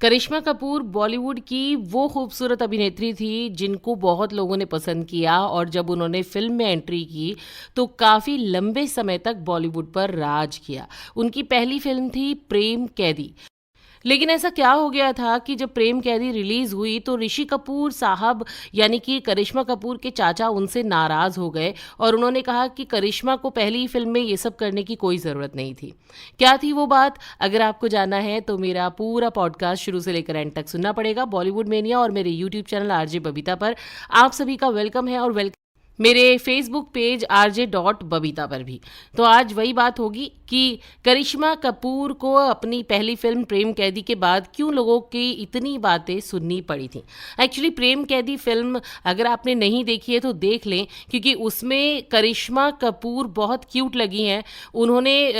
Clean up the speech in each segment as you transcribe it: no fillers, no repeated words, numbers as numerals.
करिश्मा कपूर बॉलीवुड की वो खूबसूरत अभिनेत्री थी जिनको बहुत लोगों ने पसंद किया और जब उन्होंने फिल्म में एंट्री की तो काफ़ी लंबे समय तक बॉलीवुड पर राज किया। उनकी पहली फिल्म थी प्रेम कैदी। लेकिन ऐसा क्या हो गया था कि जब प्रेम कैदी रिलीज हुई तो ऋषि कपूर साहब यानी कि करिश्मा कपूर के चाचा उनसे नाराज हो गए और उन्होंने कहा कि करिश्मा को पहली फिल्म में ये सब करने की कोई ज़रूरत नहीं थी। क्या थी वो बात? अगर आपको जानना है तो मेरा पूरा पॉडकास्ट शुरू से लेकर एंड तक सुनना पड़ेगा बॉलीवुड मेनिया और मेरे यूट्यूब चैनल आरजे बबीता पर। आप सभी का वेलकम है और वेलकम मेरे फेसबुक पेज RJ.बबीता पर भी। तो आज वही बात होगी कि करिश्मा कपूर को अपनी पहली फिल्म प्रेम कैदी के बाद क्यों लोगों की इतनी बातें सुननी पड़ी थी। एक्चुअली प्रेम कैदी फिल्म अगर आपने नहीं देखी है तो देख लें, क्योंकि उसमें करिश्मा कपूर बहुत क्यूट लगी हैं। उन्होंने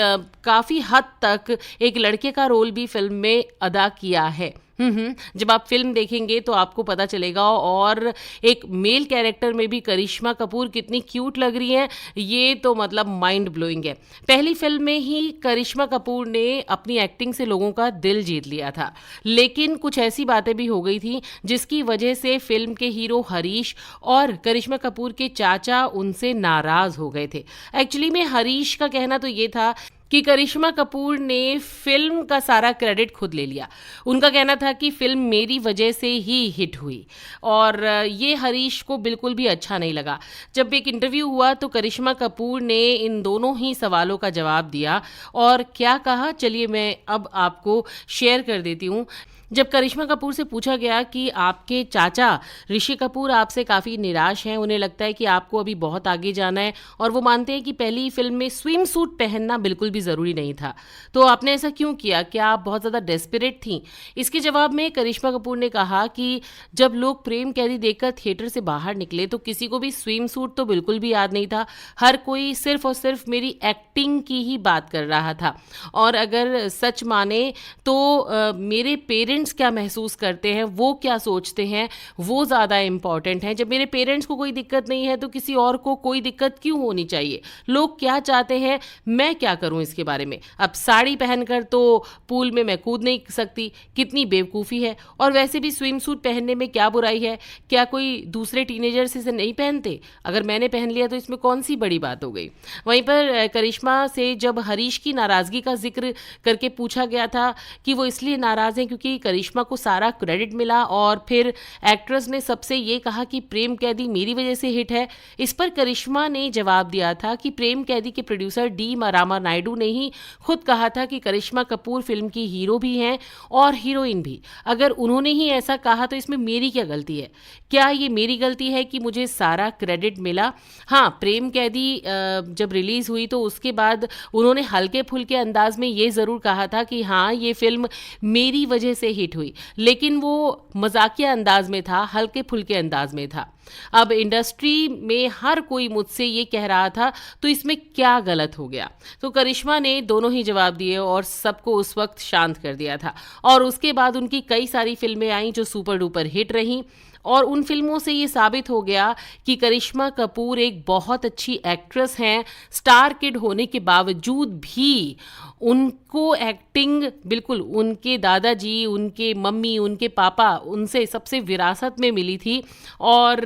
काफ़ी हद तक एक लड़के का रोल भी फिल्म में अदा किया है। जब आप फिल्म देखेंगे तो आपको पता चलेगा। और एक मेल कैरेक्टर में भी करिश्मा कपूर कितनी क्यूट लग रही हैं, ये तो मतलब माइंड ब्लोइंग है। पहली फिल्म में ही करिश्मा कपूर ने अपनी एक्टिंग से लोगों का दिल जीत लिया था, लेकिन कुछ ऐसी बातें भी हो गई थी जिसकी वजह से फिल्म के हीरो हरीश और करिश्मा कपूर के चाचा उनसे नाराज हो गए थे। एक्चुअली में हरीश का कहना तो ये था कि करिश्मा कपूर ने फिल्म का सारा क्रेडिट खुद ले लिया। उनका कहना था कि फिल्म मेरी वजह से ही हिट हुई और ये हरीश को बिल्कुल भी अच्छा नहीं लगा। जब एक इंटरव्यू हुआ तो करिश्मा कपूर ने इन दोनों ही सवालों का जवाब दिया और क्या कहा, चलिए मैं अब आपको शेयर कर देती हूँ। जब करिश्मा कपूर से पूछा गया कि आपके चाचा ऋषि कपूर आपसे काफ़ी निराश हैं, उन्हें लगता है कि आपको अभी बहुत आगे जाना है और वो मानते हैं कि पहली फिल्म में स्विम सूट पहनना बिल्कुल भी ज़रूरी नहीं था, तो आपने ऐसा क्यों किया? क्या आप बहुत ज़्यादा डेस्परेट थीं? इसके जवाब में करिश्मा कपूर ने कहा कि जब लोग प्रेम कैदी देखकर थिएटर से बाहर निकले तो किसी को भी स्विम सूट तो बिल्कुल भी याद नहीं था। हर कोई सिर्फ और सिर्फ मेरी एक्टिंग की ही बात कर रहा था। और अगर सच माने तो मेरे पेरेंट्स क्या महसूस करते हैं, वो क्या सोचते हैं, वो ज़्यादा इम्पॉर्टेंट है। जब मेरे पेरेंट्स को कोई दिक्कत नहीं है तो किसी और को कोई दिक्कत क्यों होनी चाहिए? लोग क्या चाहते हैं, मैं क्या करूं इसके बारे में? अब साड़ी पहनकर तो पूल में मैं कूद नहीं सकती, कितनी बेवकूफ़ी है। और वैसे भी स्विम सूट पहनने में क्या बुराई है? क्या कोई दूसरे टीनेजर्स इसे नहीं पहनते? अगर मैंने पहन लिया तो इसमें कौन सी बड़ी बात हो गई? वहीं पर करिश्मा से जब हरीश की नाराज़गी का जिक्र करके पूछा गया था कि वो इसलिए नाराज़ हैं क्योंकि करिश्मा को सारा क्रेडिट मिला और फिर एक्ट्रेस ने सबसे ये कहा कि प्रेम कैदी मेरी वजह से हिट है। इस पर करिश्मा ने जवाब दिया था कि प्रेम कैदी के प्रोड्यूसर डी रामा नायडू ने ही खुद कहा था कि करिश्मा कपूर फिल्म की हीरो भी हैं और हीरोइन भी। अगर उन्होंने ही ऐसा कहा तो इसमें मेरी क्या गलती है? क्या ये मेरी गलती है कि मुझे सारा क्रेडिट मिला? हाँ, प्रेम कैदी जब रिलीज़ हुई तो उसके बाद उन्होंने हल्के फुल्के अंदाज में ये ज़रूर कहा था कि हाँ, ये फिल्म मेरी वजह से हिट हुई, लेकिन वो मजाकिया अंदाज में था, हल्के फुल्के अंदाज में था। अब इंडस्ट्री में हर कोई मुझसे ये कह रहा था, तो इसमें क्या गलत हो गया? तो करिश्मा ने दोनों ही जवाब दिए और सबको उस वक्त शांत कर दिया था। और उसके बाद उनकी कई सारी फिल्में आईं जो सुपर डुपर हिट रहीं और उन फिल्मों से ये साबित हो गया कि करिश्मा कपूर एक बहुत अच्छी एक्ट्रेस हैं। स्टार किड होने के बावजूद भी उनको एक्टिंग बिल्कुल उनके दादाजी, उनके मम्मी, उनके पापा उनसे सबसे विरासत में मिली थी। और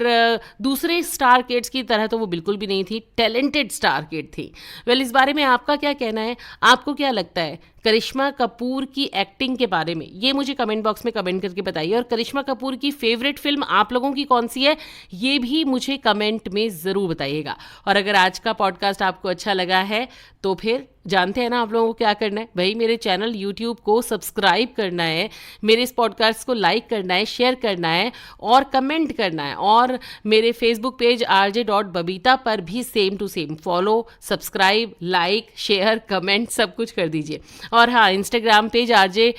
दूसरे स्टार किड्स की तरह तो वो बिल्कुल भी नहीं थी, टैलेंटेड स्टार किड थी। वेल, इस बारे में आपका क्या कहना है? आपको क्या लगता है करिश्मा कपूर की एक्टिंग के बारे में? ये मुझे कमेंट बॉक्स में कमेंट करके बताइए। और करिश्मा कपूर की फेवरेट फिल्म आप लोगों की कौन सी है, ये भी मुझे कमेंट में ज़रूर बताइएगा। और अगर आज का पॉडकास्ट आपको अच्छा लगा है तो फिर जानते हैं ना आप लोगों को क्या करना है भाई। मेरे चैनल यूट्यूब को सब्सक्राइब करना है, मेरे इस पॉडकास्ट को लाइक करना है, शेयर करना है और कमेंट करना है। और मेरे फेसबुक पेज RJ.बबीता पर भी same to same follow, subscribe, like, share, comment सब कुछ कर दीजिए। और हाँ, इंस्टाग्राम पेज RJ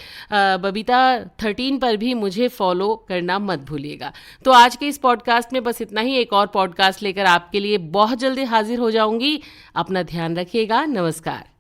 बबीता 13 पर भी मुझे फॉलो करना मत भूलिएगा। तो आज के इस पॉडकास्ट में बस इतना ही। एक और पॉडकास्ट लेकर आपके लिए बहुत जल्दी हाजिर हो जाऊंगी। अपना ध्यान रखिएगा। नमस्कार।